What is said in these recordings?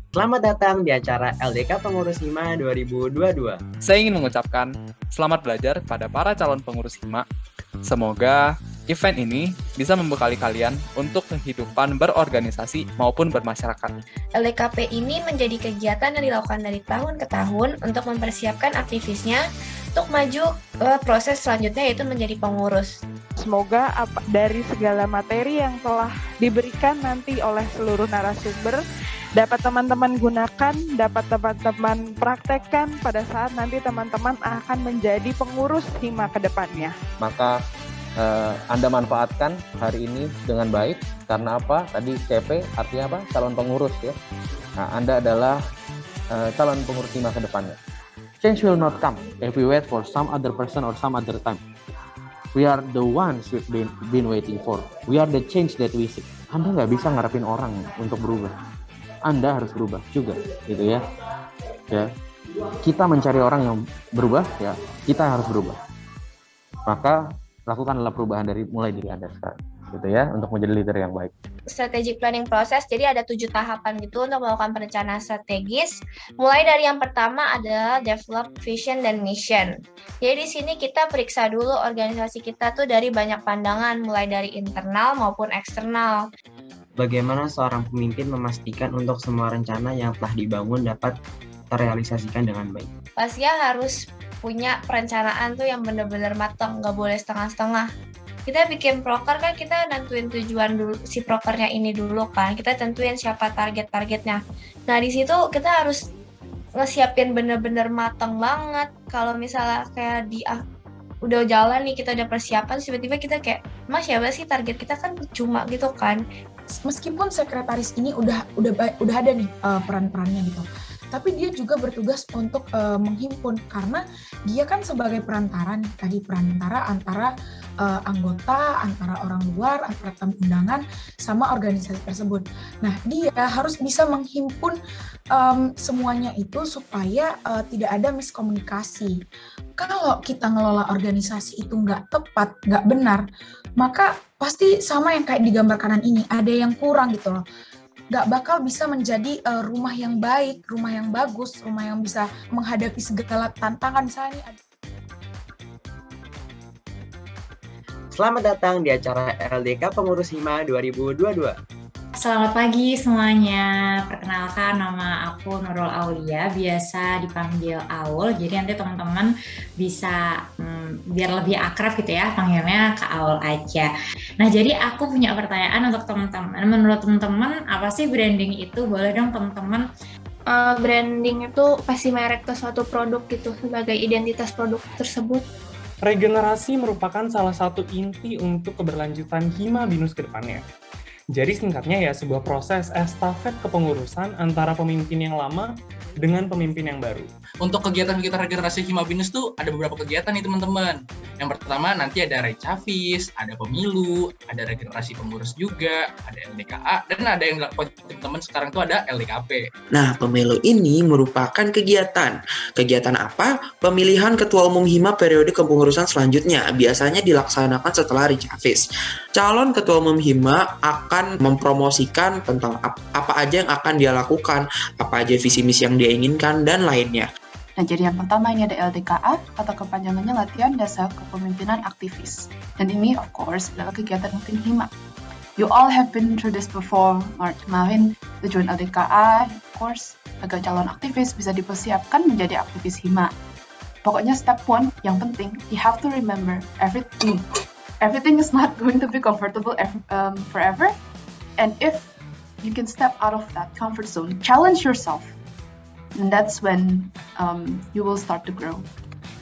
Selamat datang di acara LDK Pengurus Hima 2022. Saya ingin mengucapkan selamat belajar pada para calon pengurus Hima. Semoga event ini bisa membekali kalian untuk kehidupan berorganisasi maupun bermasyarakat. LDKP ini menjadi kegiatan yang dilakukan dari tahun ke tahun untuk mempersiapkan aktivisnya untuk maju ke proses selanjutnya, yaitu menjadi pengurus. Semoga dari segala materi yang telah diberikan nanti oleh seluruh narasumber dapat teman-teman gunakan, dapat teman-teman praktekkan pada saat nanti teman-teman akan menjadi pengurus Hima ke depannya. Maka Anda manfaatkan hari ini dengan baik. Karena apa? Tadi CP artinya apa? Calon pengurus ya. Nah, Anda adalah calon pengurus Hima ke depannya. Change will not come if we wait for some other person or some other time. We are the ones we've been waiting for. We are the change that we seek. Anda nggak bisa ngarepin orang untuk berubah. Anda harus berubah juga, gitu ya. Ya, kita mencari orang yang berubah, ya kita harus berubah. Maka lakukanlah perubahan mulai dari Anda sekarang, gitu ya, untuk menjadi leader yang baik. Strategic planning process, jadi ada 7 tahapan gitu untuk melakukan perencanaan strategis. Mulai dari yang pertama adalah develop vision dan mission. Jadi di sini kita periksa dulu organisasi kita tuh dari banyak pandangan, mulai dari internal maupun eksternal. Bagaimana seorang pemimpin memastikan untuk semua rencana yang telah dibangun dapat terrealisasikan dengan baik? Pastinya harus punya perencanaan tuh yang benar-benar matang, nggak boleh setengah-setengah. Kita bikin proker kan, kita nentuin tujuan dulu si prokernya ini dulu kan, kita tentuin siapa target-targetnya. Nah di situ kita harus ngesiapin benar-benar matang banget. Kalau misalnya kayak udah jalan nih, kita udah persiapan, tiba-tiba kita kayak, mas siapa sih target kita, kan cuma gitu kan. Meskipun sekretaris ini udah ada nih peran-perannya gitu, tapi dia juga bertugas untuk menghimpun, karena dia kan sebagai perantara nih, tadi perantara antara anggota, antara orang luar, antara tamu undangan sama organisasi tersebut. Nah, dia harus bisa menghimpun semuanya itu supaya tidak ada miskomunikasi. Kalau kita ngelola organisasi itu nggak tepat, nggak benar, maka pasti sama yang kayak digambar kanan ini, ada yang kurang gitu loh. Nggak bakal bisa menjadi rumah yang baik, rumah yang bagus, rumah yang bisa menghadapi segala tantangan misalnya. Selamat datang di acara LDK Pengurus Hima 2022. Selamat pagi semuanya, perkenalkan nama aku Nurul Aulia, biasa dipanggil Aul, jadi nanti teman-teman bisa biar lebih akrab gitu ya, panggilnya Kak Aul aja. Nah jadi aku punya pertanyaan untuk teman-teman, menurut teman-teman apa sih branding itu? Boleh dong teman-teman. Branding itu pasti merek ke suatu produk gitu, sebagai identitas produk tersebut. Regenerasi merupakan salah satu inti untuk keberlanjutan Hima Binus ke depannya. Jadi singkatnya ya, sebuah proses estafet kepengurusan antara pemimpin yang lama dengan pemimpin yang baru. Untuk kegiatan-kegiatan regenerasi Hima Binus tuh ada beberapa kegiatan nih teman-teman. Yang pertama nanti ada Recavis, ada pemilu, ada regenerasi pengurus juga, ada LDKA, dan ada yang teman-teman sekarang tuh ada LDKP. Nah, pemilu ini merupakan kegiatan. Kegiatan apa? Pemilihan ketua umum Hima periode kepengurusan selanjutnya, biasanya dilaksanakan setelah Recavis. Calon ketua umum Hima akan mempromosikan tentang apa aja yang akan dia lakukan, apa aja visi misi yang dia inginkan, dan lainnya. Nah, jadi yang pertama ini ada LDKA atau kepanjangannya Latihan Dasar Kepemimpinan Aktivis. Dan ini of course adalah kegiatan rutin Hima. You all have been through this before. Maret kemarin tujuan LDKA of course agar calon aktivis bisa dipersiapkan menjadi aktivis Hima. Pokoknya step 1 yang penting, you have to remember everything is not going to be comfortable forever. And if you can step out of that comfort zone, challenge yourself. And that's when you will start to grow.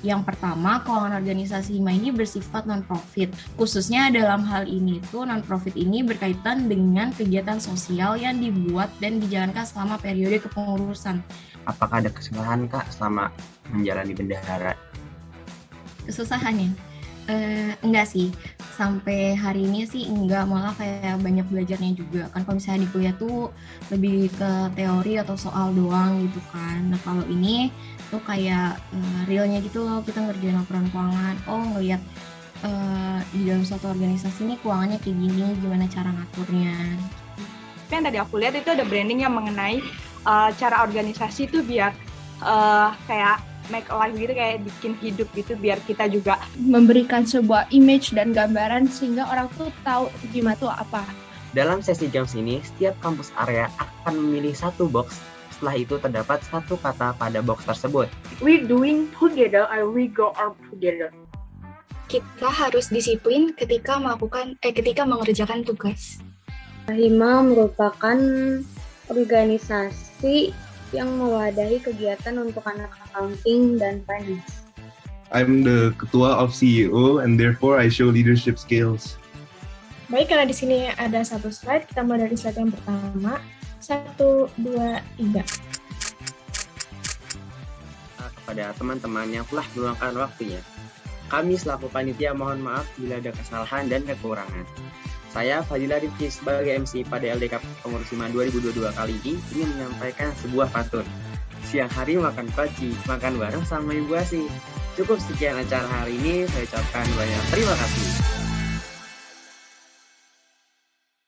Yang pertama, keuangan organisasi Hima ini bersifat non-profit. Khususnya dalam hal ini tuh non-profit ini berkaitan dengan kegiatan sosial yang dibuat dan dijalankan selama periode kepengurusan. Apakah ada kesusahan Kak selama menjalani bendahara? Kesusahannya? Enggak sih, sampai hari ini sih enggak, malah kayak banyak belajarnya juga kan. Kalau misalnya di kuliah tuh lebih ke teori atau soal doang gitu kan. Nah kalau ini tuh kayak realnya gitu loh, kita ngerjain laporan keuangan, ngelihat di dalam suatu organisasi ini keuangannya kayak gini, gimana cara ngaturnya. Yang tadi aku lihat itu ada branding yang mengenai cara organisasi itu biar kayak make alive gitu, kayak bikin hidup gitu, biar kita juga memberikan sebuah image dan gambaran sehingga orang tuh tahu Hima tuh apa. Dalam sesi Jams ini, setiap kampus area akan memilih satu box. Setelah itu terdapat satu kata pada box tersebut. We doing together and we go out together. Kita harus disiplin ketika mengerjakan tugas. Hima merupakan organisasi yang mewadahi kegiatan untuk anak accounting dan finance. I'm the ketua of CEO and therefore I show leadership skills. Baik, karena di sini ada satu slide, kita mulai dari slide yang pertama. 1, 2, 3. Kepada teman-teman yang telah meluangkan waktunya, kami selaku panitia mohon maaf bila ada kesalahan dan kekurangan. Saya Fadila Rifki sebagai MC pada LDK Pengurus Hima 2022 kali ini ingin menyampaikan sebuah pantun. Siang hari makan paci, makan bareng sama Ibu Asi. Cukup sekian acara hari ini, saya ucapkan banyak terima kasih.